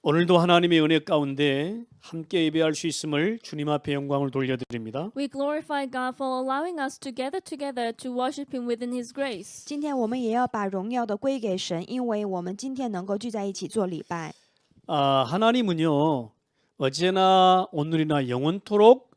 오늘도 하나님의 은혜 가운데 함께 예배할 수 있음을 주님 앞에 영광을 돌려드립니다. We glorify God for allowing us to gather together to worship Him within His grace. 今天我们也要把荣耀的归给神，因为我们今天能够聚在一起做礼拜。 하나님은요 어제나 오늘이나 영원토록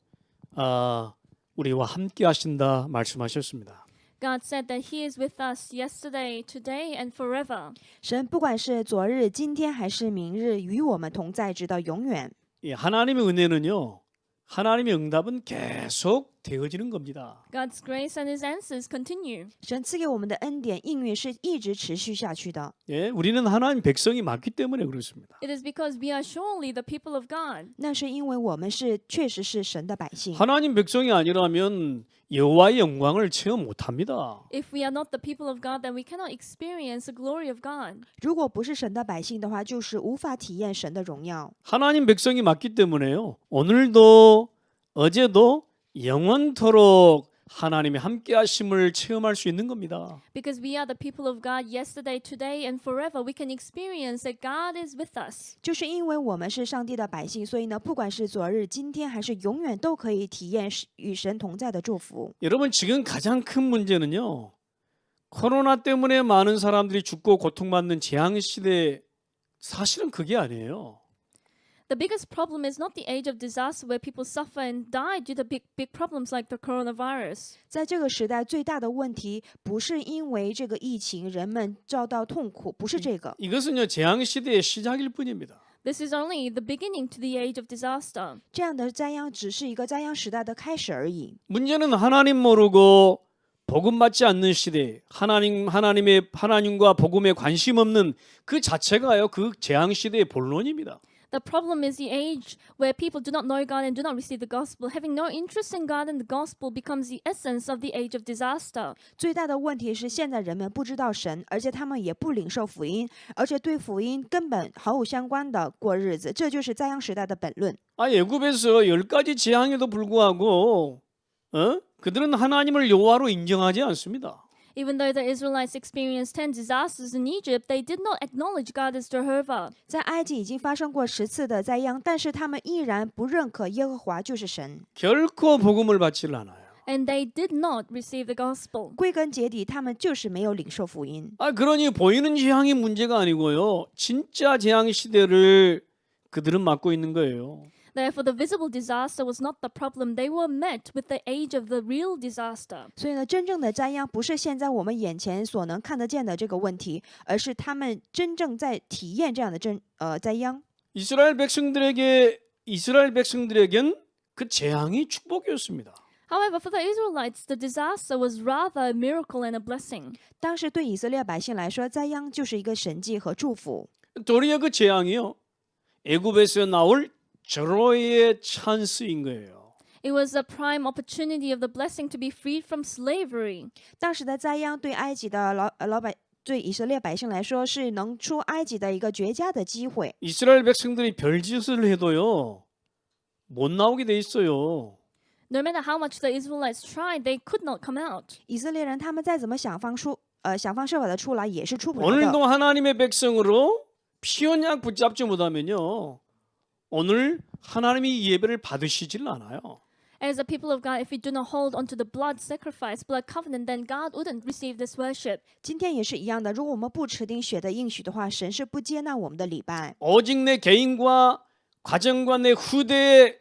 우리와 함께 하신다 말씀하셨습니다. God said that He is with us yesterday, today, and forever. 神不管是昨日、今天还是明日，与我们同在，直到永远。 하나님의 은혜는요 하나님의 응답은 계속 되어지는 겁니다. God's grace and His answers continue. 神赐给我们的恩典应允是一直持续下去的。 우리는 하나님 백성이 맞기 때문에 그렇습니다. It is because we are surely the people of God. 那是因为我们确实是神的百姓。 하나님 백성이 아니라면 여호와의 영광을 체험 못합니다. If we are not the people of God, then we cannot experience the glory of God. 如果不是神的百姓的话，就是无法体验神的荣耀。 하나님 백성이 맞기 때문에요. 오늘도 어제도 영원토록 하나님의 함께하심을 체험할 수 있는 겁니다. Because we are the people of God yesterday, today, and forever, we can experience that God is with us. 就是因为我们是上帝的百姓，所以呢，不管是昨日、今天还是永远，都可以体验与神同在的祝福。 여러분 지금 가장 큰 문제는요. 코로나 때문에 많은 사람들이 죽고 고통받는 재앙 시대 사실은 그게 아니에요. The biggest problem is not the age of disaster where people suffer and die due to big problems like the coronavirus. 在这个时代，最大的问题不是因为这个疫情人们遭到痛苦，不是这个， 이것은요 재앙 시대의 시작일 뿐입니다. This is only the beginning to the age of disaster. 这样的灾殃只是一个灾殃时代的开始而已。 문제는 하나님 모르고 복음 받지 않는 시대, 하나님과 복음에 관심 없는 그 자체가요 그 재앙 시대의 본론입니다. The problem is the age where people do not know God and do not receive the gospel. Having no interest in God and the gospel becomes the essence of the age of disaster. 最大的问题是，现在人们不知道神，而且他们也不领受福音，而且对福音根本毫无相关的过日子，这就是灾殃时代的本论。 애굽에서 10가지 재앙에도 불구하고 그들은 하나님을 여호와로 인정하지 않습니다. Even though the Israelites experienced 10 disasters in Egypt, they did not acknowledge God as Jehovah. 在埃及已经发生过10次的灾殃，但是他们依然不认可耶和华就是神。 결코 복음을 받지를 않아요. And they did not receive the gospel. 归根结底，他们就是没有领受福音。 그러니 보이는 재앙이 문제가 아니고요. 진짜 재앙 시대를 그들은 맞고 있는 거예요. Therefore, the visible disaster was not the problem. They were met with the age of the real disaster. 所以呢，真正的灾殃不是现在我们眼前所能看得见的这个问题，而是他们真正在体验这样的灾殃。 이스라엘 백성들에겐 그 재앙이 축복이었습니다. However, for the Israelites, the disaster was rather a miracle and a blessing. 当时对以色列百姓来说，灾殃就是一个神迹和祝福。 도리어 그 재앙이요. 애굽에서 나올 절호의 찬스인 거예요. It was a prime opportunity of the blessing to be freed from slavery. 当时的灾殃对埃及的对以色列百姓来说，是能出埃及的一个绝佳的机会。 이스라엘 백성들이 별짓을 해도요. 못 나오게 돼 있어요. No matter how much the Israelites tried, they could not come out. 以色列人他们再怎么想方设法的出来，也是出不来的。 오늘도 하나님의 백성으로 피언약 붙잡지 못하면요. 오늘 하나님이 이 예배를 받으시질 않아요. As a people of God, if we do not hold onto the blood sacrifice, blood covenant, then God wouldn't receive this worship. 今天也是一样的，如果我们不持定血的应许的话，神是不接纳我们的礼拜。 오직 내 개인과 가정과 내 후대의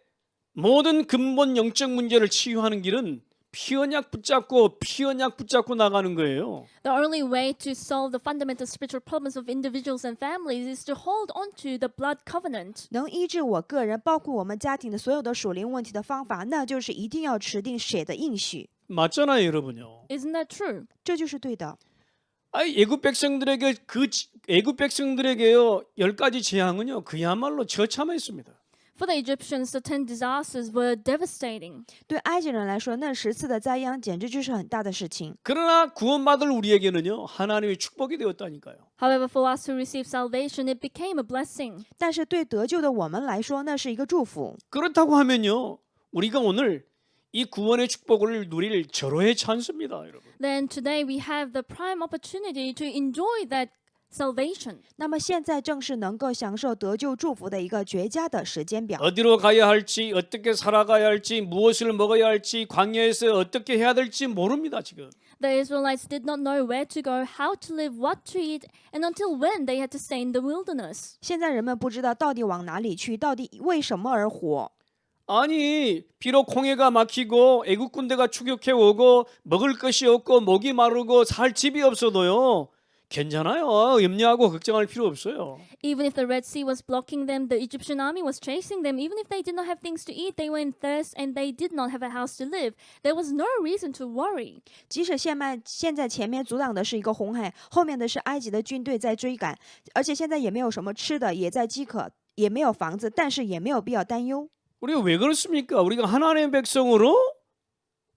모든 근본 영적 문제를 치유하는 길은 피언약 붙잡고 나가는 거예요. The only way to solve the fundamental spiritual problems of individuals and families is to hold onto the blood covenant. 能医治我个人，包括我们家庭的所有的属灵问题的方法，那就是一定要持定血的应许， 맞잖아요, 여러분요. Isn't that true? 这就是对的。 애굽 백성들에게요 10가지 재앙은요 그야말로 처참했습니다. For the Egyptians, the 10 disasters were devastating. 对埃及人来说，那10次的灾殃简直就是很大的事情。 그러나 구원받을 우리에게는요 하나님의 축복이 되었다니까요. However, for us who receive salvation, it became a blessing. 但是对得救的我们来说，那是一个祝福。 그렇다고 하면요 우리가 오늘 이 구원의 축복을 누릴 절호의 찬스입니다, 여러분. Then today we have the prime opportunity to enjoy that salvation. 那么现在正是能够享受得救祝福的一个绝佳的时间表。 어디로 가야 할지, 어떻게 살아가야 할지, 무엇을 먹어야 할지, 광야에서 어떻게 해야 될지 모릅니다, 지금. The Israelites did not know where to go, how to live, what to eat, and until when they had to stay in the wilderness. 现在人们不知道到底往哪里去，到底为什么而活。 아니, 비록 홍해가 막히고 애국 군대가 추격해 오고 먹을 것이 없고 목이 마르고 살 집이 없어도요. 괜찮아요. 염려하고 걱정할 필요 없어요. Even if the Red Sea was blocking them, the Egyptian army was chasing them. Even if they did not have things to eat, they were in thirst and they did not have a house to live. There was no reason to worry. 即使现在前面阻挡的是一个红海，后面的是埃及的军队在追赶，而且现在也没有什么吃的，也在饥渴，也没有房子，但是也没有必要担忧。 우리가 왜 그렇습니까? 우리가 하나님의 백성으로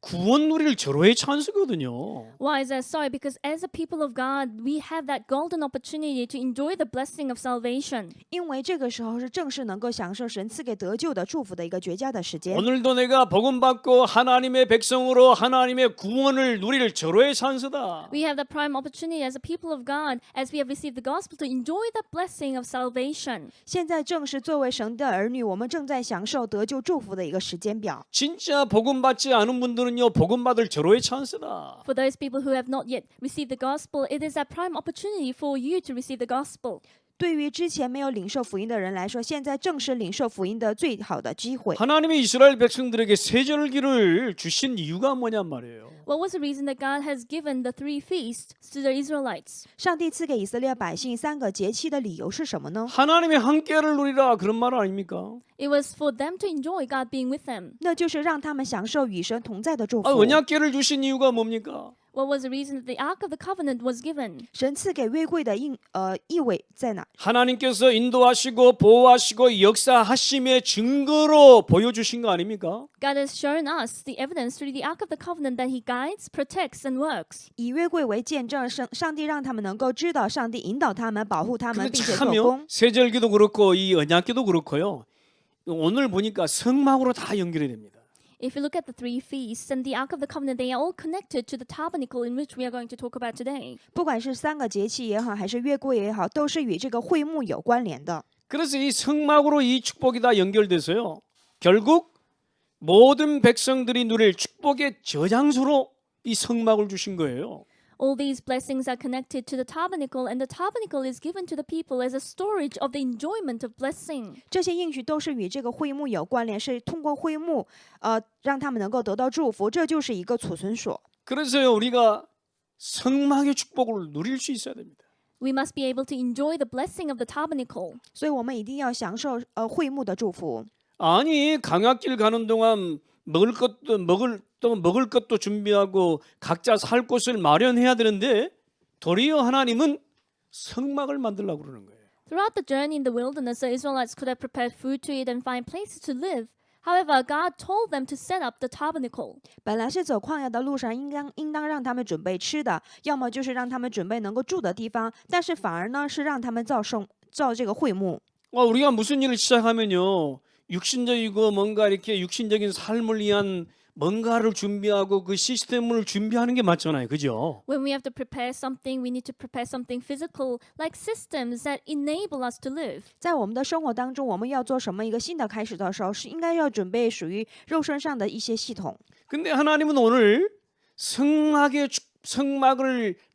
구원 누릴 절호의 찬스거든요. Why is that so? Because as a people of God, we have that golden opportunity to enjoy the blessing of salvation. 因为这个时候是正是能够享受神赐给得救的祝福的一个绝佳的时间。 오늘도 내가 복음 받고 하나님의 백성으로 하나님의 구원을 누릴 절호의 찬스다. We have the prime opportunity as a people of God, as we have received the gospel, to enjoy the blessing of salvation. 现在正是作为神的儿女，我们正在享受得救祝福的一个时间表。 진짜 복음 받지 않은 분들은요, 복음 받을 절호의 찬스다. For those people who have not yet received the gospel, it is a prime opportunity for you to receive the gospel. 对于之前没有领受福音的人来说，现在正是领受福音的最好的机会。 하나님이 이스라엘 백성들에게 세절기를 주신 이유가 뭐냔 말이에요. What was the reason that God has given the 3 feasts to the Israelites? 上帝赐给以色列百姓3个节期的理由是什么呢？ 하나님의 함께를 누리라 그런 말 아닙니까? It was for them to enjoy God being with them. 那就是让他们享受与神同在的祝福。 언약궤를 주신 이유가 뭡니까? What was the reason that the Ark of the Covenant was given? 神赐给约柜的意味在哪？ 하나님께서 인도하시고 보호하시고 역사하심의 증거로 보여주신 거 아닙니까? God has shown us the evidence through the Ark of the Covenant that He guides, protects, and works. 以约柜为见证，上帝让他们能够知道上帝引导他们、保护他们， 근데 并且做 참요, 工。 세절기도 그렇고 이 언약궤도 그렇고요. 오늘 보니까 성막으로 다 연결이 됩니다. If you look at the 3 feasts and the Ark of the Covenant, they are all connected to the tabernacle in which we are going to talk about today. 不管是3个节期也好，还是约柜也好，都是与这个会幕有关联的。 그래서 이 성막으로 이 축복이 다 연결돼서요. 결국 모든 백성들이 누릴 축복의 저장소로 이 성막을 주신 거예요. All these blessings are connected to the tabernacle, and the tabernacle is given to the people as a storage of the enjoyment of blessing. 这些应许都是与这个会幕有关联，是通过会幕，让他们能够得到祝福，这就是一个储存所。 그래서요 우리가 성막의 축복을 누릴 수 있어야 됩니다. We must be able to enjoy the blessing of the tabernacle. 所以我们一定要享受会幕的祝福。 아니 강약길 가는 동안 먹을 것도 준비하고 각자 살 곳을 마련해야 되는데 도리어 하나님은 성막을 만들려고 그러는 거예요. Throughout the journey in the wilderness, the Israelites could have prepared food to eat and find places to live. However, God told them to set up the tabernacle. 本来是走旷野的路上，应当让他们准备吃的，要么就是让他们准备能够住的地方，但是反而呢是让他们造这个会幕。 우리가 무슨 일을 시작하면요 육신적이고 뭔가 이렇게 육신적인 삶을 위한 뭔가를 준비하고 그 시스템을 준비하는 게 맞잖아요, 그죠? When we have to prepare something, we need to prepare something physical, like systems that enable us to live. 在我们的生活当中，我们要做什么一个新的开始的时候，是应该要准备属于肉身上的一些系统。 근데 하나님은 오늘 성막을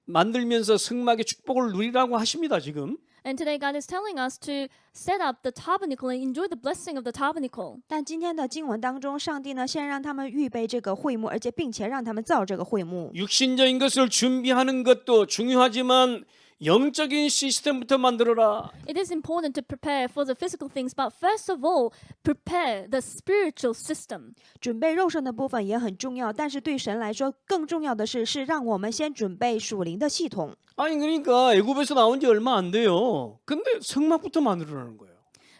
만들면서 성막의 축복을 누리라고 하십니다, 지금. And today God is telling us to set up the tabernacle and enjoy the blessing of the tabernacle. 但今天的经文当中，上帝呢先让他们预备这个会幕，而且并且让他们造这个会幕。 육신적인 것을 준비하는 것도 중요하지만 영적인 시스템부터 만들어라. It is important to prepare for the physical things, but first of all, prepare the spiritual system. 准备肉身的部分也很重要，但是对神来说，更重要的是让我们先准备属灵的系统。 아니 그러니까 애굽에서 나온 지 얼마 안 돼요. 근데 성막부터 만들어라는 거예요.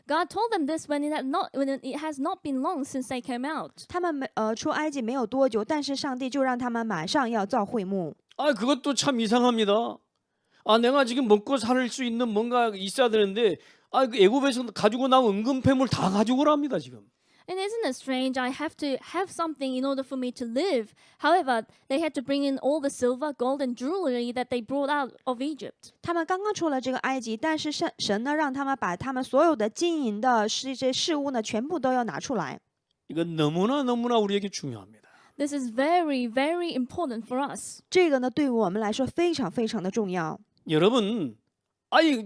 God told them this when it has not been long since they came out. 他们出埃及没有多久，但是上帝就让他们马上要造会幕。 그것도 참 이상합니다. 내가 지금 먹고 살 수 있는 뭔가 있어야 되는데 그 애굽에서 가지고 나온 은금패물 다 가지고 오랍니다 지금. And isn't it strange? I have to have something in order for me to live. However, they had to bring in all the silver, gold, and jewelry that they brought out of Egypt. 他们刚刚出了这个埃及，但是神呢，让他们把他们所有的金银的这些事物呢，全部都要拿出来。 이건 너무나 우리에게 중요합니다. This is very, very important for us. 这个呢，对于我们来说非常非常的重要。 여러분,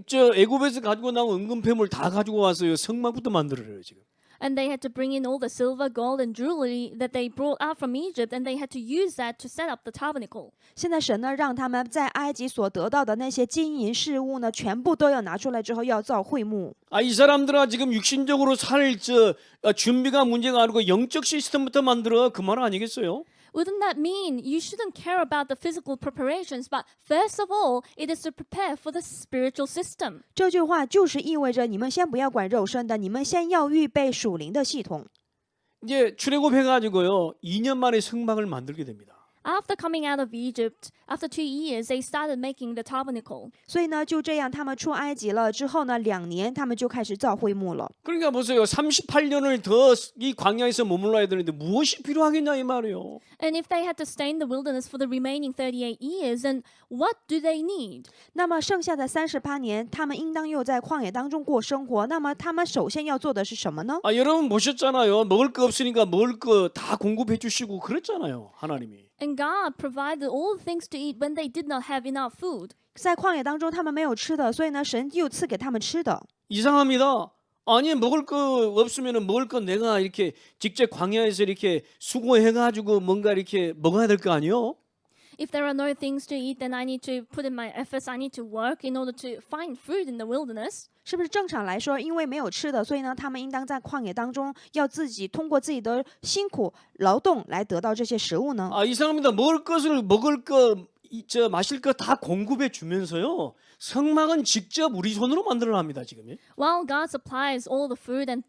저 애굽에서 가지고 나온 은금패물 다 가지고 와서요. 성막부터 만들어요, 지금. And they had to bring in all the silver, gold, and jewelry that they brought out from Egypt, and they had to use that to set up the tabernacle. 现在神呢，让他们在埃及所得到的那些金银事物呢，全部都要拿出来之后，要造会幕。 이 사람들아 지금 육신적으로 살 준비가 문제가 아니고 영적 시스템부터 만들어 그 말 아니겠어요? Wouldn't that mean you shouldn't care about the physical preparations, but first of all, it is to prepare for the spiritual system? 这句话就是意味着你们先不要管肉身的，你们先要预备属灵的系统。 이제 출애굽해가지고요 2년 만에 성막을 만들게 됩니다. After coming out of Egypt, after 2 years, they started making the tabernacle. 所以呢，就这样，他们出埃及了之后呢，2年他们就开始造会幕了。 그러니까 보세요. 38년을 더 이 광야에서 머물러야 되는데 무엇이 필요하겠냐 이 말이에요. And if they had to stay in the wilderness for the remaining 38 years, then what do they need? 那么剩下的38年，他们应当又在旷野当中过生活。那么他们首先要做的是什么呢？ 여러분 보셨잖아요. 먹을 거 없으니까 먹을 거 다 공급해 주시고 그랬잖아요. 하나님이. And God provided all things to eat when they did not have enough food. 在旷野当中，他们没有吃的，所以呢，神又赐给他们吃的。 이상합니다. 아니 먹을 거 없으면은 먹을 거 내가 이렇게 직접 광야에서 이렇게 수고해가지고 뭔가 이렇게 먹어야 될 거 아니요? If there are no things to eat, then I need to put in my efforts. I need to work in order to find food in the wilderness. 是不是正常来说，因为没有吃的，所以呢，他们应当在旷野当中要自己通过自己的辛苦劳动来得到这些食物呢？ 이상합니다. 먹을 마실 거 다 공급해 주면서요. 성막은 직접 우리 손으로 만들어 합니다, 지금. While God supplies all the food and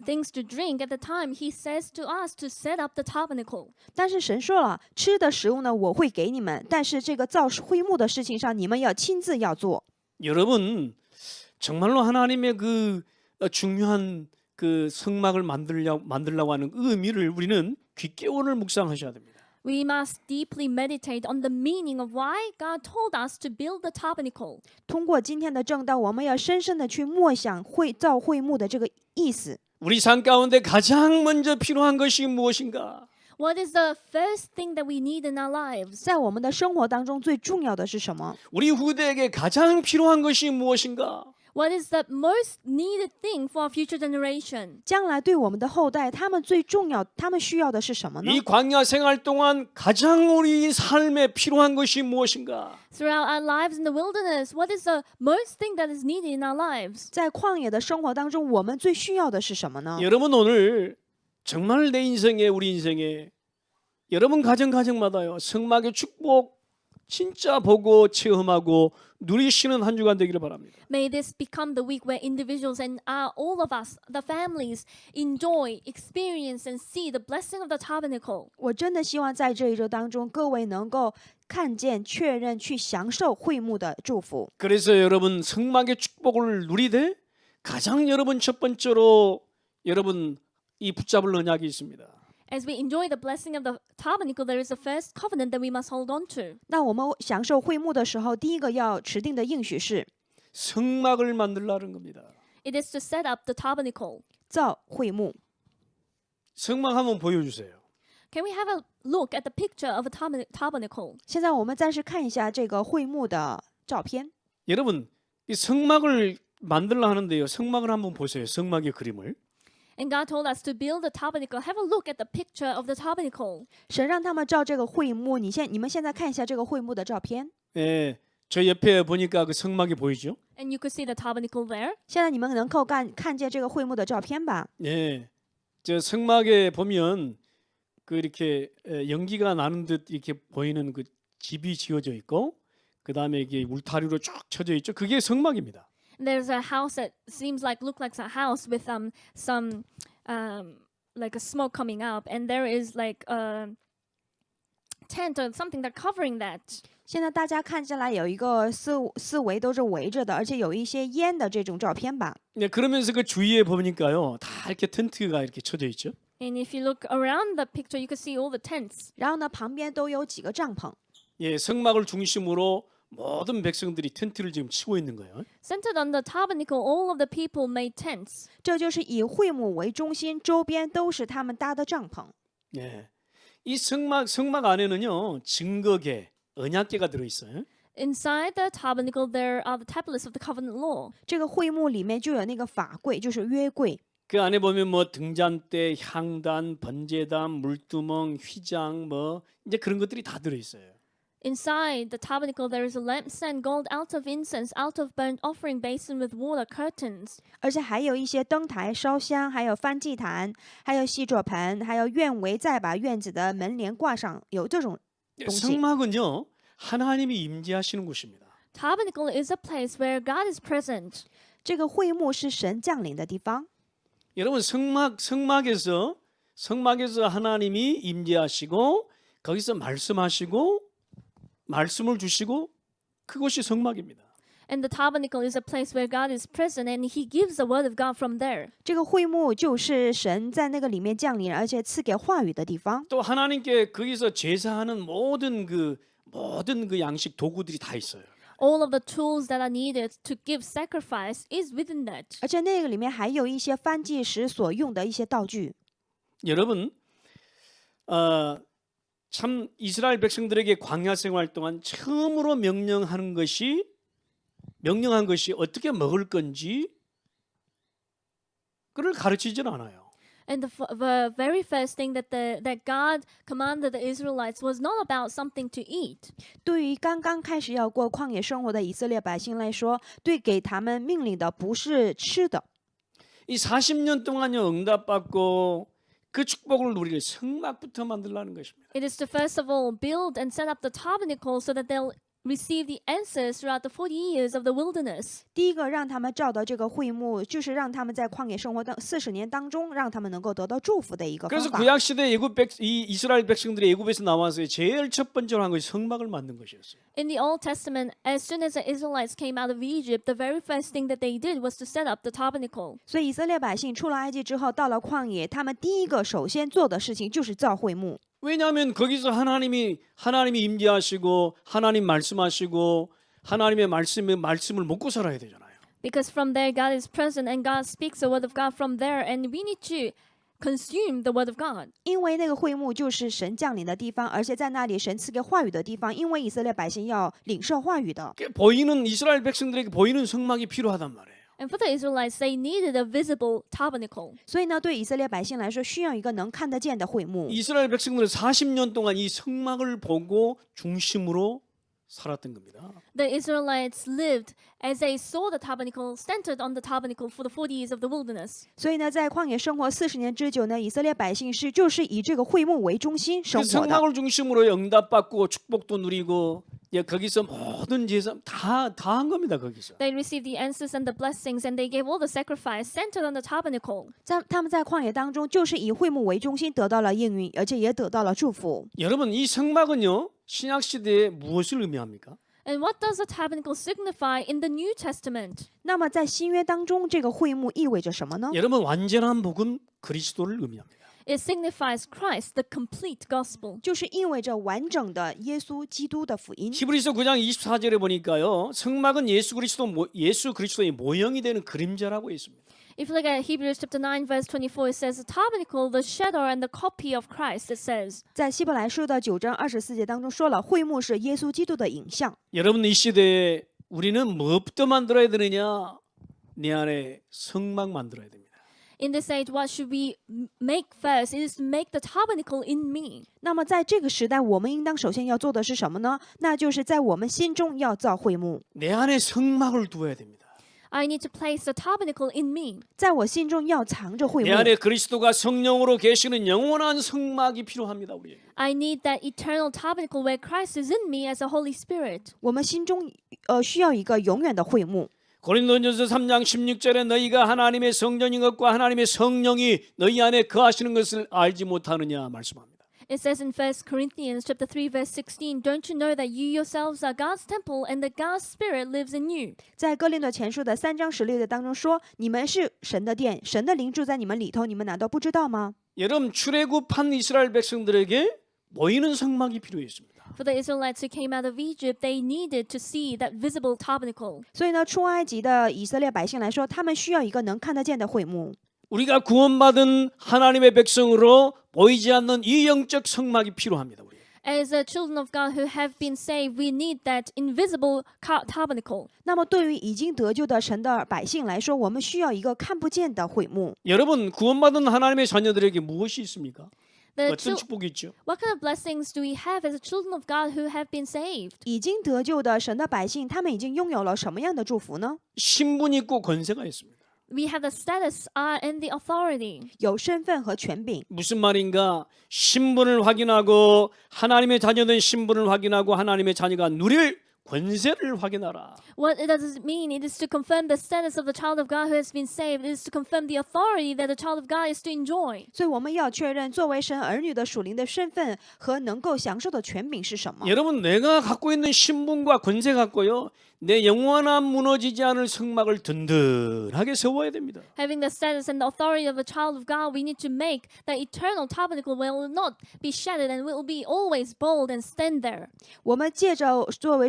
things to drink, at the time He says to us to set up the tabernacle. 但是神说了，吃的食物呢，我会给你们，但是这个造会幕的事情上，你们要亲自要做。 여러분 정말로 하나님의 중요한 성막을 만들려고 하는 의미를 우리는 깊게 오늘 묵상하셔야 됩니다. We must deeply meditate on the meaning of why God told us to build the tabernacle. 通过今天的正道，我们要深深的去默想造会幕的这个意思。 우리 삶 가운데 가장 먼저 필요한 것이 무엇인가? What is the first thing that we need in our lives? 在我们的生活当中，最重要的是什么？ 우리 후대에게 가장 필요한 것이 무엇인가? What is the most needed thing for our future generation? 将来对我们的后代，他们最重要，他们需要的是什么呢？ 이 광야 생활 동안 가장 우리 삶에 필요한 것이 무엇인가? Throughout our lives in the wilderness, what is the most thing that is needed in our lives? 在旷野的生活当中，我们最需要的是什么呢？ 여러분 오늘 정말 내 인생에 우리 인생에 여러분 가정마다요 성막의 축복 진짜 보고 체험하고 누리시는 한 주간 되기를 바랍니다. May this become the week where individuals and all of us, the families, enjoy, experience, and see the blessing of the tabernacle. 我真的希望在这一周当中，各位能够看见、确认、去享受会幕的祝福。 그래서 여러분 성막의 축복을 누리되 가장 여러분 첫 번째로 여러분 이 붙잡을 언약이 있습니다. As we enjoy the blessing of the tabernacle, there is a first covenant that we must hold on to. 那我们享受会幕的时候，第一个要持定的应许是 성막을 만들라는 겁니다. It is to set up the tabernacle. 造会幕。 성막 한번 보여주세요. Can we have a look at the picture of a tabernacle? 现在我们暂时看一下这个会幕的照片。 여러분 이 성막을 만들라 하는데요. 성막을 한번 보세요. 성막의 그림을. And God told us to build the tabernacle. Have a look at the picture of the tabernacle. 神让他们照这个会幕，你们现在看一下这个会幕的照片。 예, 저 옆에 보니까 그 성막이 보이죠? And you could see the tabernacle there. 现在你们能够看见这个会幕的照片吧？ 예, 저 성막에 보면 그 이렇게 연기가 나는 듯 이렇게 보이는 그 집이 지어져 있고 그 다음에 이게 울타리로 쭉 쳐져 있죠. 그게 성막입니다. There's a house that look like a house with some like a smoke coming up, and there is like a tent or something that covering that. 现在大家看起来有一个四围都是围着的，而且有一些烟的这种照片吧。 네, 그러면서 그 주위에 보니까요, 다 이렇게 텐트가 이렇게 쳐져 있죠. And if you look around the picture, you can see all the tents. 然后呢，旁边都有几个帐篷。 예, 성막을 중심으로 모든 백성들이 텐트를 지금 치고 있는 거예요. Centered on the tabernacle, all of the people made tents. 这就是以会幕为中心，周边都是他们搭的帐篷。 예, 이 성막 안에는요, 증거계, 언약계가 들어 있어요. Inside the tabernacle, there are the tablets of the covenant law. 这个会幕里面就有那个法柜，就是约柜。 그 안에 보면 뭐 등잔대, 향단, 번제단, 물두멍, 휘장 뭐 이제 그런 것들이 다 들어 있어요. Inside the tabernacle, there is a lampstand, gold altar of incense, altar of burnt offering, basin with water, curtains. 而且还有一些灯台、烧香，还有燔祭坛，还有细桌盆，还有院围，再把院子的门帘挂上，有这种东西。 성막은요, 하나님이 임재하시는 곳입니다. Tabernacle is a place where God is present. 这个会幕是神降临的地方。 여러분 성막에서 하나님이 임재하시고 거기서 말씀하시고 말씀을 주시고 그것이 성막입니다. And the tabernacle is a place where God is present and He gives the word of God from there. 这个会幕就是神在那个里面降临，而且赐给话语的地方。 또 하나님께 거기서 제사하는 모든 그 양식 도구들이 다 있어요. All of the tools that are needed to give sacrifice is within that. 而且那个里面还有一些燔祭时所用的一些道具。 여러분, 참 이스라엘 백성들에게 광야 생활 동안 처음으로 명령한 것이 어떻게 먹을 건지 그를 가르치질 않아요. And the very first thing that God commanded the Israelites was not about something to eat. 对于刚刚开始要过旷野生活的以色列百姓来说，对给他们命令的不是吃的。 이 40년 동안요 응답받고 그 축복을 누릴 성막부터 만들라는 것입니다. It is to first of all build and set up the tabernacle so that they'll receive the answers throughout the 40 years of the wilderness. 第一个让他们照的这个会幕，就是让他们在旷野生活的40年当中，让他们能够得到祝福的一个方 그래서 法。 구약 시대 이스라엘 백성들이 애굽에서 나와서 제일 첫 번째로 한 것이 성막을 만든 것이었어요. In the Old Testament, as soon as the Israelites came out of Egypt, the very first thing that they did was to set up the tabernacle. 所以以色列百姓出了埃及之后，到了旷野，他们第一个首先做的事情就是造会幕。 왜냐하면 거기서 하나님이 임재하시고 하나님 말씀하시고 하나님의 말씀을 먹고 살아야 되잖아요. Because from there, God is present and God speaks the word of God from there, and we need to consume the word of God. 因为那个会幕就是神降临的地方，而且在那里神赐给话语的地方，因为以色列百姓要领受话语的。 보이는 이스라엘 백성들에게 보이는 성막이 필요하단 말이에요. And for the Israelites, they needed a visible tabernacle. 所以呢，对以色列百姓来说，需要一个能看得见的会幕。 이스라엘 백성들은 40년 동안 이 성막을 보고 중심으로 살았던 겁니다. The Israelites lived as they saw the tabernacle, centered on the tabernacle for the 40 years of the wilderness. 所以呢，在旷野生活40年之久呢，以色列百姓就是以这个会幕为中心生 그 活的。 성막을 중심으로 응답받고 축복도 누리고 예, 거기서 모든 제사 다 한 겁니다. 거기서. They received the answers and the blessings, and they gave all the sacrifice centered on the tabernacle. 他们在旷野当中，就是以会幕为中心得到了应允，而且也得到了祝福。 여러분 이 성막은요 신약 시대에 무엇을 의미합니까? And what does the tabernacle signify in the New Testament? 那么在新约当中，这个会幕意味着什么呢？ 여러분 완전한 복음 그리스도를 의미합니다. It signifies Christ, the complete gospel. 就是意味着完整的耶稣基督的福音。 히브리서 9장 24절에 보니까요 성막은 예수 그리스도의 모형이 되는 그림자라고 있습니다. If you look at Hebrews chapter 9 verse 24, it says the tabernacle, the shadow and the copy of Christ, it says. 在希伯来书的9章24节当中说了，会幕是耶稣基督的影像。 여러분 이 시대에 우리는 뭐부터 만들어야 되느냐? 내 안에 성막 만들어야 됩니다. In this age, what should we make first? It is to make the tabernacle in me. 那么在这个时代，我们应当首先要做的是什么呢？那就是在我们心中要造会幕， 내 안에 성막을 두어야 됩니다. I need to place the tabernacle in me. 在我心中要藏着会 내 幕。 안에 그리스도가 성령으로 계시는 영원한 성막이 필요합니다. 우리에게. I need that eternal tabernacle where Christ is in me as a Holy Spirit. 我们心中需要一个永远的会幕。 고린도전서 3장 16절에 너희가 하나님의 성전인 것과 하나님의 성령이 너희 안에 거하시는 것을 알지 못하느냐 말씀합니다. It says in 1 Corinthians chapter 3 verse 16, "Don't you know that you yourselves are God's temple and that God's Spirit lives in you?" 在哥林多前书的3章16节当中说，你们是神的殿，神的灵住在你们里头，你们难道不知道吗？ 여러분 출애굽한 이스라엘 백성들에게 보이는 성막이 필요했습니다. For the Israelites who came out of Egypt, they needed to see that visible tabernacle. 所以呢，出埃及的以色列百姓来说，他们需要一个能看得见的会幕。 우리가 구원받은 하나님의 백성으로 보이지 않는 이 영적 성막이 필요합니다. 우리. As the children of God who have been saved, we need that invisible tabernacle. 那么，对于已经得救的神的百姓来说，我们需要一个看不见的会幕。 여러분 구원받은 하나님의 자녀들에게 무엇이 있습니까? The 어떤 chil- 축복이 있죠? what kind of blessings do we have as the children of God who have been saved? 已经得救的神的百姓，他们已经拥有了什么样的祝福呢？ 신분 있고 권세가 있습니다. We have the status and the authority. 有身份和权柄。 무슨 말인가? 신분을 확인하고 하나님의 자녀된 신분을 확인하고 하나님의 자녀가 누릴 권세를 확인하라. What does it mean? It is to confirm the status of the child of God who has been saved. It is to confirm the authority that the child of God is to enjoy. 所以我们要确认作为神儿女的属灵的身份和能够享受的权柄是什么。 여러분 내가 갖고 있는 신분과 권세 갖고요. 내 영원한 무너지지 않을 성막을 든든하게 세워야 됩니다. Having the status and the authority of a child of God, we need to make the eternal tabernacle will not be shattered and will be always bold and stand there. 我们借着作为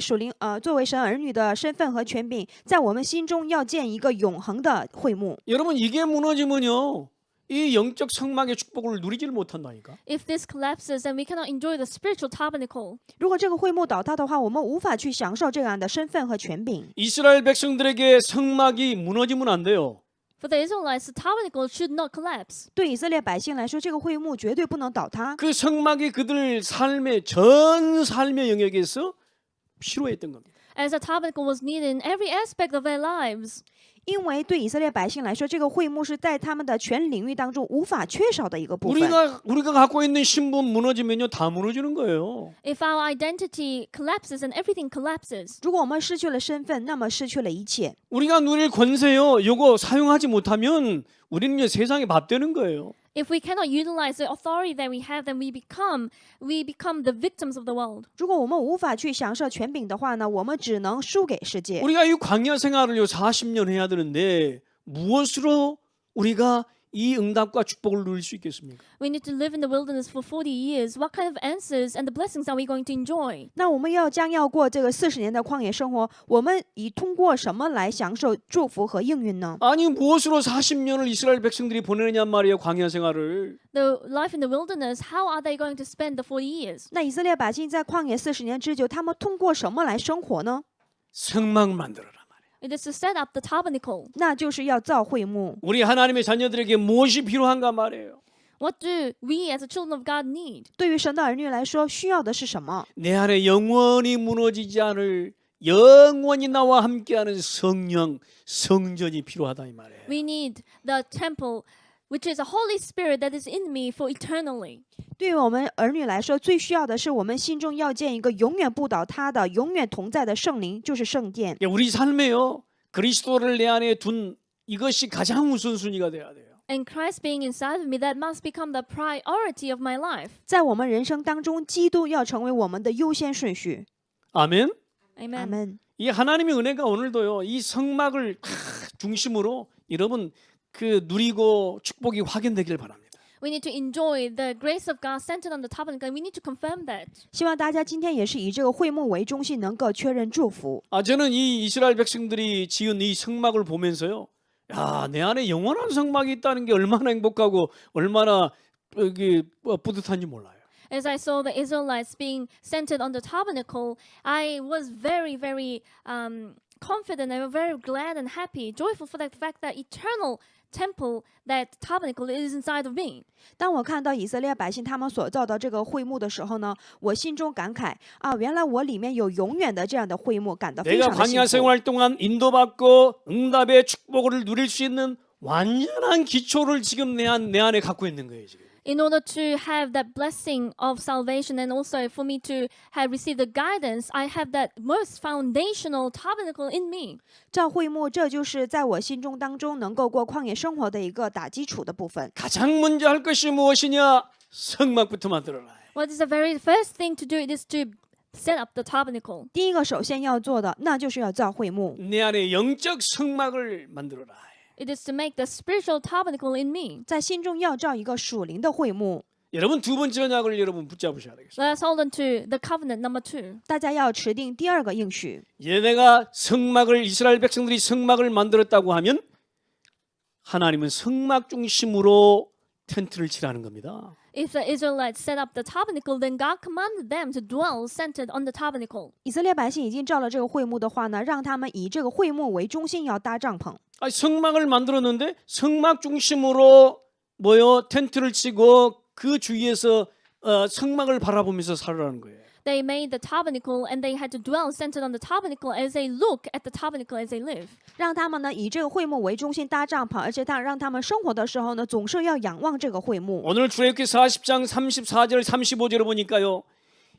作为神儿女的身份和权柄，在我们心中要建一个永恒的会幕。 여러분 이게 무너지면요. 이 영적 성막의 축복을 누리지를 못한다니까. If this collapses, then we cannot enjoy the spiritual tabernacle. 如果这个会幕倒塌的话，我们无法去享受这样的身份和权柄。 이스라엘 백성들에게 성막이 무너지면 안 돼요. For the Israelites, the tabernacle should not collapse. 对以色列百姓来说，这个会幕绝对不能倒塌。 그 성막이 그들 삶의 전 삶의 영역에서 필요했던 겁니다. As the tabernacle was needed in every aspect of their lives. 因为对以色列百姓来说，这个会幕是在他们的全领域当中无法缺少的一个部分。 우리가 갖고 있는 신분 무너지면요 다 무너지는 거예요. If our identity collapses and everything collapses, 如果我们失去了身份，那么失去了一切。 우리가 누릴 권세요. 요거 사용하지 못하면 우리는 세상에 밥 되는 거예요. if we cannot utilize the authority that we have, then we become the victims of the world. 如果我们无法去享受权柄的话呢，我们只能输给世界。 우리가 이 광야 생활을요 40년 해야 되는데 무엇으로 우리가 이 응답과 축복을 누릴 수 있겠습니까? We need to live in the wilderness for 40 years. What kind of answers and the blessings are we going to enjoy? 那我们将要过这个40年的旷野生活，我们以通过什么来享受祝福和应允呢？ 아니 무엇으로 40년을 이스라엘 백성들이 보내느냐 말이에요. 광야 생활을. The life in the wilderness, how are they going to spend the 40 years? 那以色列百姓在旷野40年之久，他们通过什么来生活呢？ 성막 만들어라. It is to set up the tabernacle. 那就是要造会幕。 우리 하나님의 자녀들에게 무엇이 필요한가 말이에요. What do we as the children of God need? 对于神的儿女来说，需要的是什么？ 내 안에 영원히 무너지지 않을 영원히 나와 함께하는 성령, 성전이 필요하다 이 말이에요. We need the temple, which is a Holy Spirit that is in me for eternally. 对于我们儿女来说，最需要的是我们心中要建一个永远不倒塌的、永远同在的圣灵，就是圣殿。 우리 삶에요 그리스도를 내 안에 둔 이것이 가장 우선순위가 돼야 돼요. And Christ being inside of me, that must become the priority of my life. 在我们人生当中，基督要成为我们的优先顺序。 아멘. Amen. 阿门。 이 하나님의 은혜가 오늘도요 이 성막을 중심으로 여러분 그 누리고 축복이 확인되길 바랍니다. We need to enjoy the grace of God centered on the tabernacle. And we need to confirm that. 希望大家今天也是以这个会幕为中心，能够确认祝福。 저는 이 이스라엘 백성들이 지은 이 성막을 보면서요. 야, 내 안에 영원한 성막이 있다는 게 얼마나 행복하고 얼마나 뿌듯한지 몰라요. As I saw the Israelites being centered on the tabernacle, I was very, very confident. I was very glad and happy, joyful for the fact that eternal temple, that tabernacle is inside of me. 当我看到以色列百姓他们所造的这个会幕的时候呢，我心中感慨啊，原来我里面有永远的这样的会幕，感到非 내가 常的幸 광야 福。 생활 동안 인도받고 응답의 축복을 누릴 수 있는 완전한 기초를 지금 내 안에 갖고 있는 거예요, 지금. In order to have that blessing of salvation and also for me to have received the guidance, I have that most foundational tabernacle in me. 造会幕，这就是在我心中当中能够过旷野生活的一个打基础的部分。 가장 먼저 할 것이 무엇이냐? 성막부터 만들어라. What is the very first thing to do? It is to set up the tabernacle. 第一个首先要做的，那就是要造会幕， 내 안에 영적 성막을 만들어라. It is to make the spiritual tabernacle in me. 在心中要造一个属灵的会幕。 여러분 두 번째 언약을 여러분 붙잡으셔야 되겠습니다. Let us hold on to the covenant number 2. 大家要持定第二个应许。 얘네가 성막을 이스라엘 백성들이 성막을 만들었다고 하면 하나님은 성막 중심으로 텐트를 치라는 겁니다. If the Israelites set up the tabernacle, then God commanded them to dwell centered on the tabernacle. 以色列百姓已经造了这个会幕的话呢，让他们以这个会幕为中心，要搭帐篷。 아니, 성막을 만들었는데 성막 중심으로 텐트를 치고 그 주위에서 성막을 바라보면서 살으라는 거예요. They made the tabernacle and they had to dwell centered on the tabernacle as they look at the tabernacle as they live. 让他们呢以这个会幕为中心搭帐篷，而且让他们生活的时候呢，总是要仰望这个会幕。 오늘 출애굽기 40장 34절 35절을 보니까요.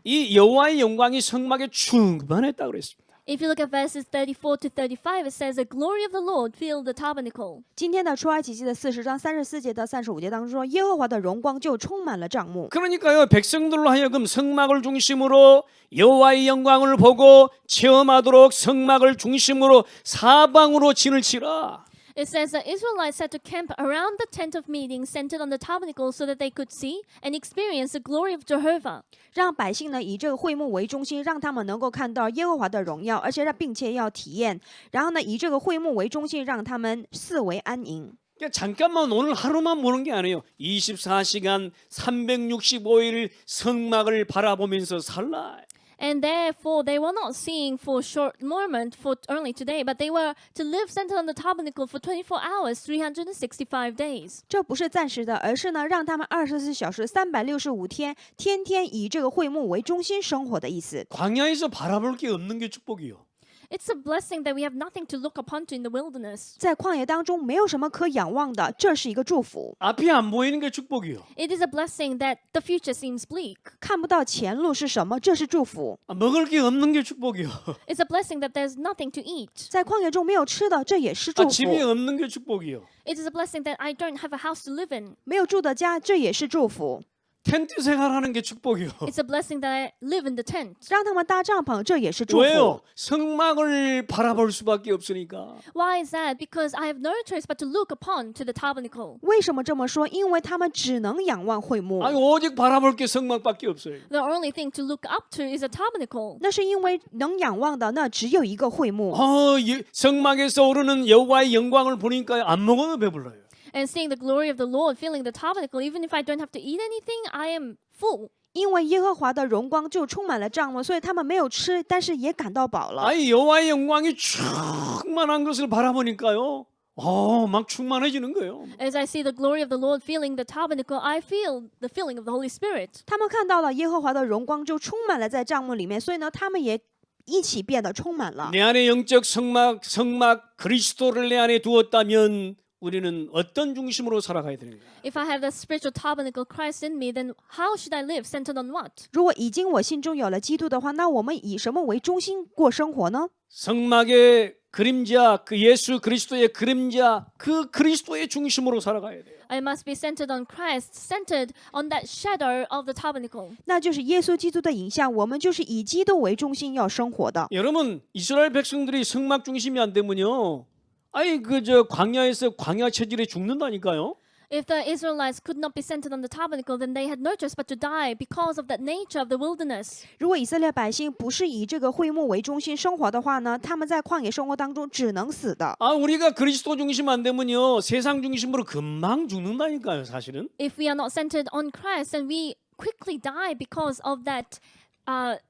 이 여호와의 영광이 성막에 충만했다고 그랬습니다. If you look at verses 34 to 35, it says, The glory of the Lord filled the tabernacle. 今天的出埃及记的40章34节到35节当中说，耶和华的荣光就充满了帐幕。 그러니까요. 백성들로 하여금 성막을 중심으로 여호와의 영광을 보고 체험하도록 성막을 중심으로 사방으로 진을 치라. It says the Israelites had to camp around the tent of meeting centered on the tabernacle so that they could see and experience the glory of Jehovah. 让百姓呢以这个会幕为中心，让他们能够看到耶和华的荣耀，而且并且要体验。然后呢，以这个会幕为中心，让他们四围安营。 그러니까 잠깐만 오늘 하루만 보는 게 아니에요. 24시간 365일 성막을 바라보면서 살라. And therefore, they were not seeing for a short moment for only today, but they were to live centered on the tabernacle for 24 hours, 365 days. 这不是暂时的，而是呢让他们24小时365天，天天以这个会幕为中心生活的意思。 광야에서 바라볼 게 없는 게 축복이요. It's a blessing that we have nothing to look upon to in the wilderness. 在旷野当中没有什么可仰望的，这是一个祝福。 앞이 안 보이는 게 축복이요. It is a blessing that the future seems bleak. 看不到前路是什么，这是祝福。 먹을 게 없는 게 축복이요. It's a blessing that there's nothing to eat. 在旷野中没有吃的，这也是祝福。 집이 없는 게 축복이요. It is a blessing that I don't have a house to live in. 没有住的家，这也是祝福。 텐트 생활하는 게 축복이요. It's a blessing that I live in the tent. 让他们搭帐篷，这也是祝福。 왜요? 성막을 바라볼 수밖에 없으니까. Why is that? Because I have no choice but to look upon to the tabernacle. 为什么这么说？因为他们只能仰望会幕。 아니 오직 바라볼 게 성막밖에 없어요. The only thing to look up to is a tabernacle. 那是因为能仰望的，那只有一个会幕。 성막에서 오르는 여호와의 영광을 보니까 안 먹어도 배불러요. And seeing the glory of the Lord filling the tabernacle, even if I don't have to eat anything, I am full. 因为耶和华的荣光就充满了帐幕，所以他们没有吃，但是也感到饱了。 아니 여호와의 영광이 충만한 것을 바라보니까요. 막 충만해지는 거예요. As I see the glory of the Lord filling the tabernacle, I feel the filling of the Holy Spirit. 他们看到了耶和华的荣光，就充满了在帐幕里面，所以呢，他们也一起变得充满了。 내 안에 영적 성막 그리스도를 내 안에 두었다면 우리는 어떤 중심으로 살아가야 되는가? If I have the spiritual tabernacle Christ in me, then how should I live? Centered on what? 如果已经我心中有了基督的话，那我们以什么为中心过生活呢？ 성막의 그림자, 그 예수 그리스도의 그림자, 그 그리스도의 중심으로 살아가야 돼요. I must be centered on Christ, centered on that shadow of the tabernacle. 那就是耶稣基督的影像，我们就是以基督为中心要生活的。 여러분 이스라엘 백성들이 성막 중심이 안 되면요, 아니 그저 광야에서 광야 체질에 죽는다니까요. If the Israelites could not be centered on the tabernacle, then they had no choice but to die because of that nature of the wilderness. 如果以色列百姓不是以这个会幕为中心生活的话呢，他们在旷野生活当中只能死的。 아 우리가 그리스도 중심 안 되면요, 세상 중심으로 금방 죽는다니까요, 사실은. If we are not centered on Christ, then we quickly die because of that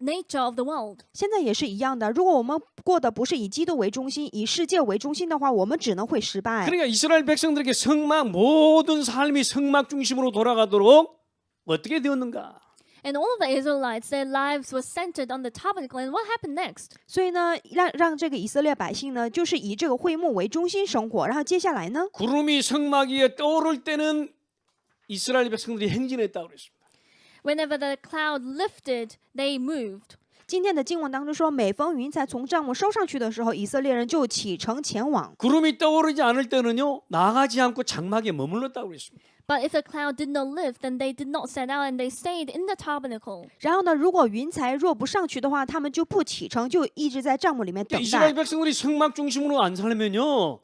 nature of the world. 现在也是一样的，如果我们过的不是以基督为中心，以世界为中心的话，我们只能会失败。 그러니까 이스라엘 백성들에게 성막 모든 삶이 성막 중심으로 돌아가도록 어떻게 되었는가? And all of the Israelites, their lives were centered on the tabernacle. And what happened next? 所以呢，让这个以色列百姓呢，就是以这个会幕为中心生活。然后接下来呢， 구름이 성막 위에 떠오를 때는 이스라엘 백성들이 행진했다고 그랬습니다. Whenever the cloud lifted, they moved. 今天的经文当中说，每逢云彩从帐幕收上去的时候，以色列人就启程前往。 구름이 떠오르지 않을 때는요 나가지 않고 장막에 머물렀다고 그랬습니다. But if the cloud did not lift, then they did not set out and they stayed in the tabernacle. 然后呢，如果云彩若不上去的话，他们就不启程，就一直在帐幕里面等 이스라엘 待。 백성들이 성막 중심으로 안 살면요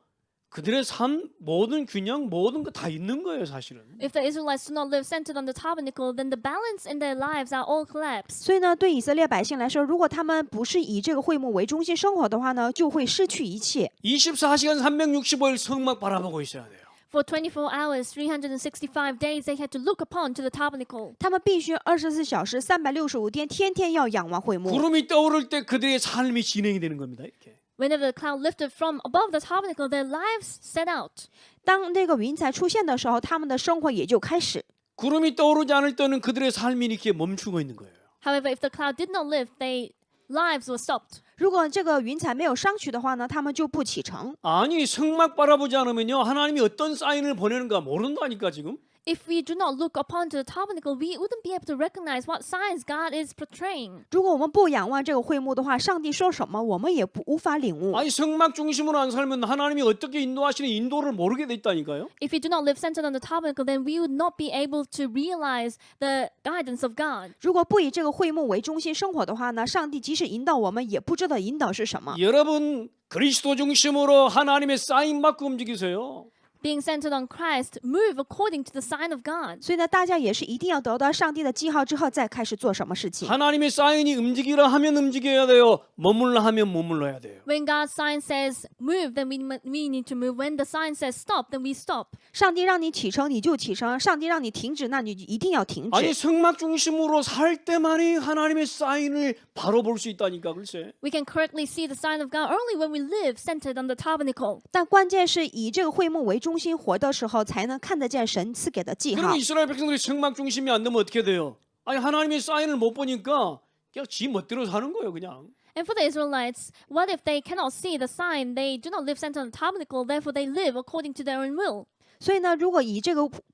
그들의 삶 모든 균형 모든 거 다 있는 거예요 사실은. If the Israelites do not live centered on the tabernacle, then the balance in their lives are all collapsed. 所以呢，对以色列百姓来说，如果他们不是以这个会幕为中心生活的话呢，就会失去一切。 24시간 365일 성막 바라보고 있어야 돼요. For 24 hours, 365 days, they had to look upon to the tabernacle. 他们必须24小时365天，天天要仰望会幕。 구름이 떠오를 때 그들의 삶이 진행이 되는 겁니다. 이렇게. Whenever the cloud lifted from above the tabernacle, their lives set out. 当那个云彩出现的时候，他们的生活也就开始。 구름이 떠오르지 않을 때는 그들의 삶이 이렇게 멈추고 있는 거예요. However, if the cloud did not lift, their lives were stopped. 如果这个云彩没有上去的话呢，他们就不启程。 아니 성막 바라보지 않으면요 하나님이 어떤 사인을 보내는가 모른다니까 지금. If we do not look upon to the tabernacle, we wouldn't be able to recognize what signs God is portraying. 如果我们不仰望这个会幕的话，上帝说什么，我们也无法领悟。 아니 성막 중심으로 안 살면 하나님이 어떻게 인도하시는 인도를 모르게 돼 있다니까요. If we do not live centered on the tabernacle, then we would not be able to realize the guidance of God. 如果不以这个会幕为中心生活的话呢，上帝即使引导我们，也不知道引导是什么。 여러분 그리스도 중심으로 하나님의 사인 받고 움직이세요. Being centered on Christ, move according to the sign of God. 所以呢，大家也是一定要得到上帝的记号之后，再开始做什么事情。 하나님의 사인이 움직이라 하면 움직여야 돼요. 머물라 하면 머물러야 돼요. When God's sign says move, then we need to move. When the sign says stop, then we stop. 上帝让你启程，你就启程；上帝让你停止，那你一定要停 아니 止。 성막 중심으로 살 때만이 하나님의 사인을 바로 볼 수 있다니까 글쎄. We can correctly see the sign of God only when we live centered on the tabernacle. 但关键是以这个会幕为中心活的时候，才能看得见神赐给的记号 그럼 。 이스라엘 백성들이 성막 중심이 안 되면 어떻게 돼요? 아니 하나님의 사인을 못 보니까 그냥 지 멋대로 사는 거예요 그냥. And for the Israelites, what if they cannot see the sign? They do not live centered on the tabernacle, therefore they live according to their own will. 所以呢，如果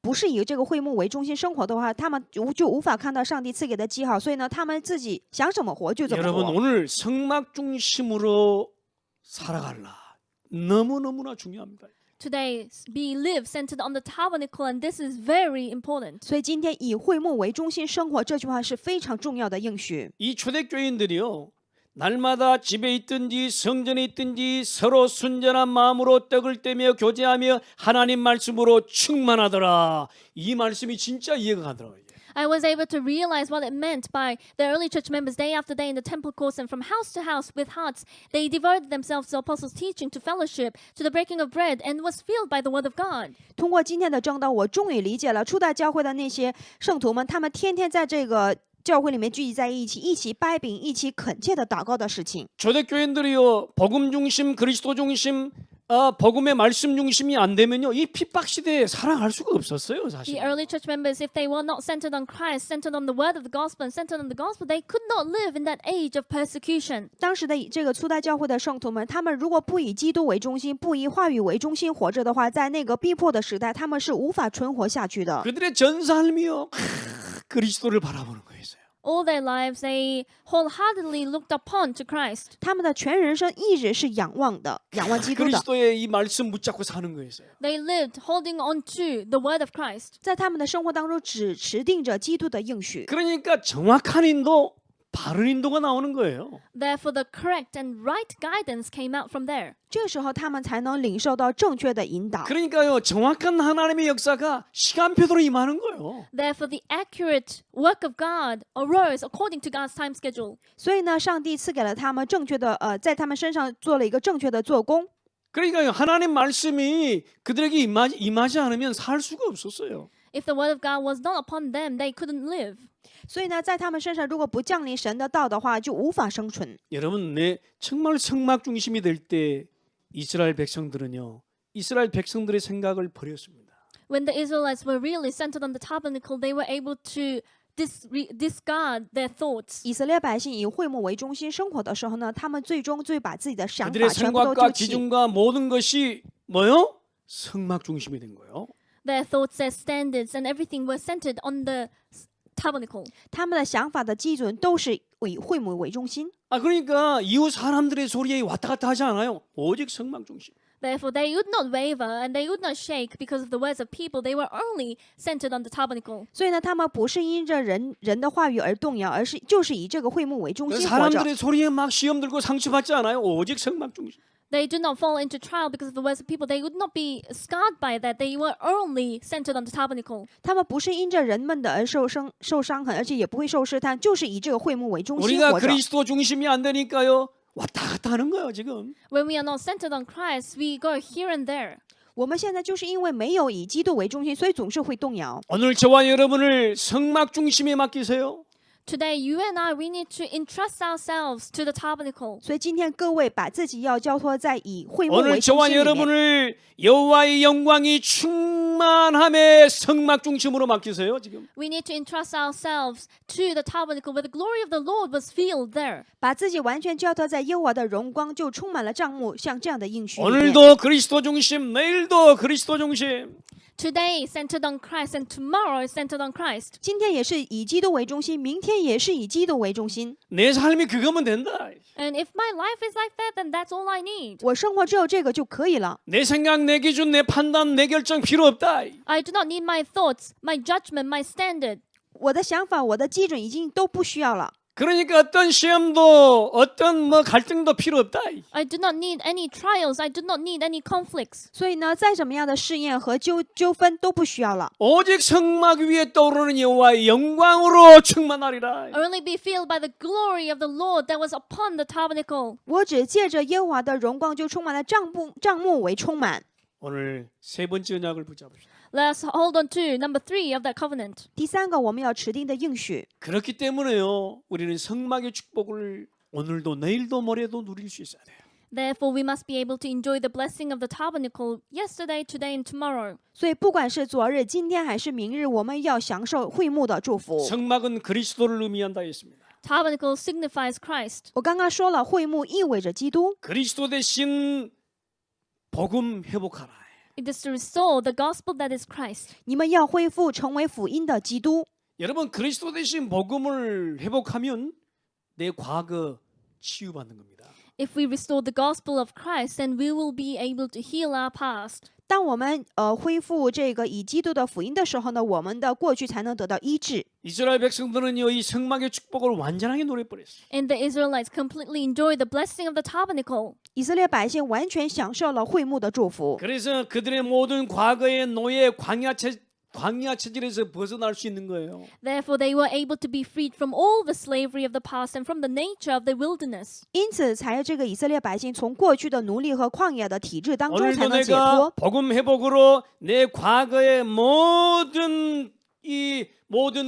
不是以这个会幕为中心生活的话，他们就无法看到上帝赐给的记号。所以呢，他们自己想怎么活就怎么 여러분 活。 오늘 성막 중심으로 살아갈라 너무너무나 중요합니다. Today, we live centered on the tabernacle, and this is very important. 所以今天以会幕为中心生活，这句话是非常重要的应许。 이 초대교인들이요 날마다 집에 있든지 성전에 있든지 서로 순전한 마음으로 떡을 떼며 교제하며 하나님 말씀으로 충만하더라. 이 말씀이 진짜 이해가 가더라고요. I was able to realize what it meant by the early church members day after day in the temple courts and from house to house with hearts. They devoted themselves to apostles' teaching, to fellowship, to the breaking of bread, and was filled by the word of God. 通过今天的正道，我终于理解了初代教会的那些圣徒们，他们天天在这个教会里面聚集在一起，一起掰饼，一起恳切的祷告的事情。 초대교인들이요 복음 중심 그리스도 중심 복음의 말씀 중심이 안 되면요 이 핍박 시대에 살아갈 수가 없었어요 사실. The early church members, if they were not centered on Christ, centered on the word of the gospel, and centered on the gospel, they could not live in that age of persecution. 当时的这个初代教会的圣徒们，他们如果不以基督为中心，不以话语为中心活着的话，在那个逼迫的时代，他们是无法存活下去的。 그들의 전 삶이요 그리스도를 바라보는 거였어요. All their lives, they wholeheartedly looked upon to Christ. 他们的全人生一直是仰望的，仰望基督的。 그리스도의 이 말씀 붙잡고 사는 거였어요. They lived holding on to the word of Christ. 在他们的生活当中，只持定着基督的应许。 그러니까 정확한 인도, 바른 인도가 나오는 거예요. Therefore, the correct and right guidance came out from there. 这个时候，他们才能领受到正确的引导。 그러니까요, 정확한 하나님의 역사가 시간표대로 임하는 거예요. Therefore, the accurate work of God arose according to God's time schedule. 所以呢，上帝赐给了他们正确的在他们身上做了一个正确的做工。 그러니까요, 하나님 말씀이 그들에게 임하지 않으면 살 수가 없었어요. If the word of God was not upon them, they couldn't live. 所以呢，在他们身上如果不降临神的道的话，就无法生存。 여러분, 정말 성막 중심이 될 때 이스라엘 백성들은요, 이스라엘 백성들의 생각을 버렸습니다. When the Israelites were really centered on the tabernacle, they were able to discard their thoughts. 以色列百姓以会幕为中心生活的时候呢，他们最终就把自己的想 그들의 法全部都 생각과 丢弃。 기준과 모든 것이 뭐요? 성막 중심이 된 거예요. Their thoughts, their standards, and everything were centered on the tabernacle. 他们的想法的基准都是以会幕为中心。 그러니까 이웃 사람들의 소리에 왔다 갔다 하지 않아요. 오직 성막 중심. Therefore, they would not waver and they would not shake because of the words of people. They were only centered on the tabernacle. 所以呢，他们不是因着人的话语而动摇，而是就是以这个会幕为中 그 心活着。 사람들의 소리에 막 시험 들고 상처받지 않아요. 오직 성막 중심. They did not fall into trial because of the words of people. They would not be scarred by that. They were only centered on the tabernacle. 他们不是因着人们的而受伤痕，而且也不会受试探，就是以这个会幕为中心 우리가 活着。 그리스도 중심이 안 되니까요. 왔다 갔다 하는 거예요, 지금. When we are not centered on Christ, we go here and there. 我们现在就是因为没有以基督为中心，所以总是会动摇。 오늘 저와 여러분을 성막 중심에 맡기세요. Today, you and I, we need to entrust ourselves to the tabernacle. 所以今天各位把自己要交托在以会幕 오늘 为中 저와 心里面。 여러분을 여호와의 영광이 충만함의 성막 중심으로 맡기세요, 지금. We need to entrust ourselves to the tabernacle where the glory of the Lord was filled there. 把自己完全交托在耶和华的荣光，就充满了帐幕，像这样的应许里面。 오늘도 그리스도 중심, 내일도 그리스도 중심. Today, centered on Christ, and tomorrow is centered on Christ. 今天也是以基督为中心，明天也是以基督为中心。 내 삶이 그거면 된다. And if my life is like that, then that's all I need. 我生活只有这个就可以了。 내 생각, 내 기준, 내 판단, 내 결정 필요 없다. I do not need my thoughts, my judgment, my standard. 我的想法、我的基准已经都不需要了。 그러니까 어떤 시험도 어떤 갈등도 필요 없다. I do not need any trials. I do not need any conflicts. 所以呢，再什么样的试验和纠纷都不需要了。 오직 성막 위에 떠오르는 여호와의 영광으로 충만하리라. Only be filled by the glory of the Lord that was upon the tabernacle. 我只借着耶和华的荣光，就充满了帐幕为充满。 오늘 세 번째 언약을 붙잡읍시다. Let's hold on to number 3 of that covenant. 第三个，我们要持定的应许。 그렇기 때문에요. 우리는 성막의 축복을 오늘도 내일도 모레도 누릴 수 있어야 돼요. Therefore, we must be able to enjoy the blessing of the tabernacle yesterday, today, and tomorrow. 所以，不管是昨日、今天还是明日，我们要享受会幕的祝福。 성막은 그리스도를 의미한다 했습니다. Tabernacle signifies Christ. 我刚刚说了，会幕意味着基督。 그리스도 대신 복음 회복하라. It is to restore the gospel that is Christ. 你们要恢复成为福音的基督。 여러분 그리스도 대신 복음을 회복하면 내 과거 치유받는 겁니다. If we restore the gospel of Christ, then we will be able to heal our past. 当我们恢复这个以基督的福音的时候呢，我们的过去才能得到医治。 이스라엘 백성들은요 이 성막의 축복을 완전하게 누려버렸어요. And the Israelites completely enjoyed the blessing of the tabernacle. 以色列百姓完全享受了会幕的祝福， 그래서 그들의 모든 과거의 노예 광야 체질에서 벗어날 수 있는 거예요. Therefore, they were able to be freed from all the slavery of the past and from the nature of the wilderness. 因此才这个以色列百姓从过去的奴隶和旷野的体制当中才 오늘도 能解 내가 脱。 복음 회복으로 내 과거의 모든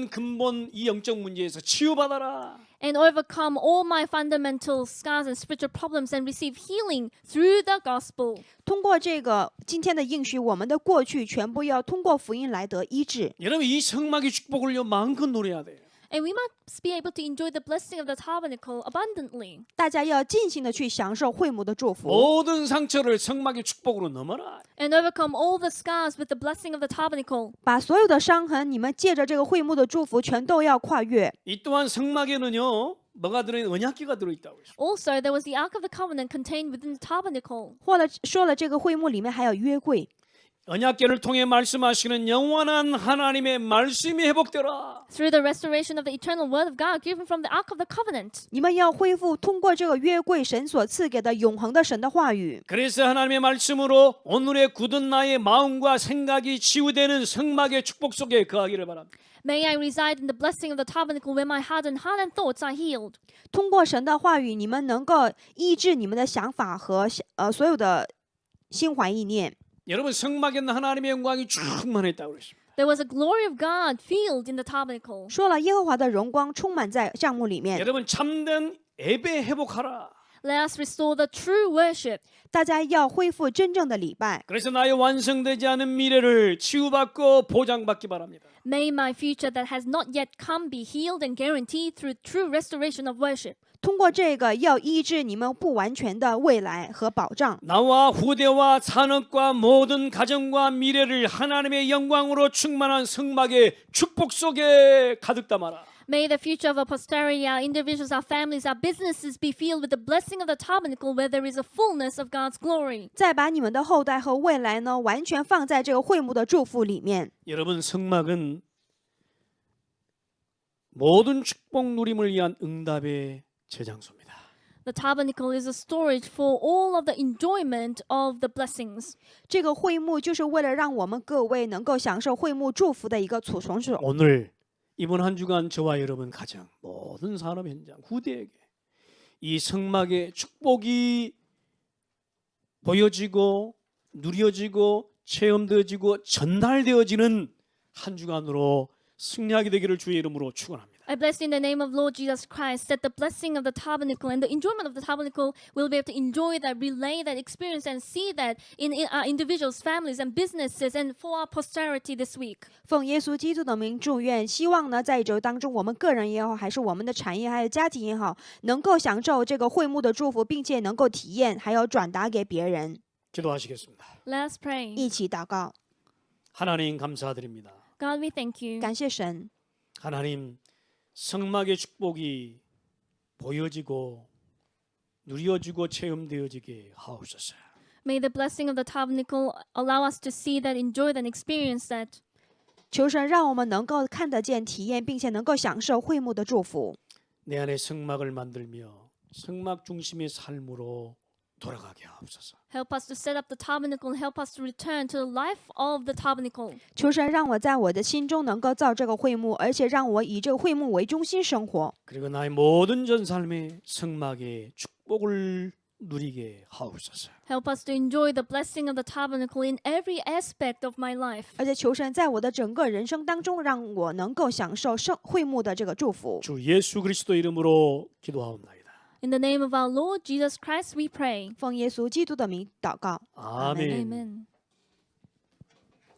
근본 이 영적 문제에서 치유받아라. And overcome all my fundamental scars and spiritual problems and receive healing through the gospel. 通过这个今天的应许，我们的过去全部要通过福音来得医治。 여러분 이 성막의 축복을요 마음껏 누려야 돼요. And we must be able to enjoy the blessing of the tabernacle abundantly. 大家要尽情的去享受会幕的祝福， 모든 상처를 성막의 축복으로 넘어라. And overcome all the scars with the blessing of the tabernacle. 把所有的伤痕，你们借着这个会幕的祝福，全都要跨越。 이 또한 성막에는요 뭐가 들어있는 언약궤가 들어있다고 했어요. Also, there was the Ark of the Covenant contained within the tabernacle. 说了这个会幕里面还有约柜， 언약궤를 통해 말씀하시는 영원한 하나님의 말씀이 회복되라. Through the restoration of the eternal word of God given from the Ark of the Covenant. 你们要恢复通过这个约柜神所赐给的永恒的神的话语。 그래서 하나님의 말씀으로 오늘의 굳은 나의 마음과 생각이 치유되는 성막의 축복 속에 거하기를 바랍니다. May I reside in the blessing of the tabernacle where my hardened heart and thoughts are healed. 通过神的话语，你们能够医治你们的想法和所有的心怀意念。 여러분 성막에는 하나님의 영광이 충만했다고 그랬습니다. There was a glory of God filled in the tabernacle. 说了耶和华的荣光充满在帐幕里面， 여러분 참된 예배 회복하라. Let us restore the true worship. 大家要恢复真正的礼拜。 그래서 나의 완성되지 않은 미래를 치유받고 보장받기 바랍니다. May my future that has not yet come be healed and guaranteed through true restoration of worship. 通过这个要医治你们不完全的未来和保障。 나와 후대와 산업과 모든 가정과 미래를 하나님의 영광으로 충만한 성막의 축복 속에 가득 담아라. May the future of our posterity, our individuals, our families, our businesses be filled with the blessing of the tabernacle where there is a fullness of God's glory. 再把你们的后代和未来呢，完全放在这个会幕的祝福里面。 여러분 성막은 모든 축복 누림을 위한 응답의 저장소입니다. The tabernacle is a storage for all of the enjoyment of the blessings. 这个会幕就是为了让我们各位能够享受会幕祝福的一个储存所。 오늘 이번 한 주간 저와 여러분 가정 모든 산업 현장 후대에게 이 성막의 축복이 보여지고 누려지고 체험되어지고 전달되어지는 한 주간으로 승리하게 되기를 주의 이름으로 축원합니다. I bless you in the name of Lord Jesus Christ that the blessing of the tabernacle and the enjoyment of the tabernacle will be able to enjoy that, relay that experience and see that in our individuals, families and businesses and for our posterity this week. 奉耶稣基督的名祝愿，希望呢在一周当中，我们个人也好，还是我们的产业还有家庭也好，能够享受这个会幕的祝福，并且能够体验，还有转达给别人。 기도하시겠습니다. Let's pray. 一起祷告， 하나님 감사드립니다. God, we thank you. 感谢神， 하나님 성막의 축복이 보여지고 누려지고 체험되어지게 하옵소서. May the blessing of the tabernacle allow us to see that, enjoy that, and experience that. 求神让我们能够看得见、体验，并且能够享受会幕的祝福。 내 안에 성막을 만들며 성막 중심의 삶으로 돌아가게 하옵소서. Help us to set up the tabernacle. Help us to return to the life of the tabernacle. 求神让我在我的心中能够造这个会幕，而且让我以这个会幕为中心生活。 그리고 나의 모든 전 삶에 성막의 축복을 누리게 하옵소서. Help us to enjoy the blessing of the tabernacle in every aspect of my life. 而且求神在我的整个人生当中，让我能够享受会幕的这个祝福。 주 예수 그리스도 이름으로 기도하옵나이다. In the name of our Lord Jesus Christ, we pray. 奉耶稣基督的名祷告， 아멘. Amen.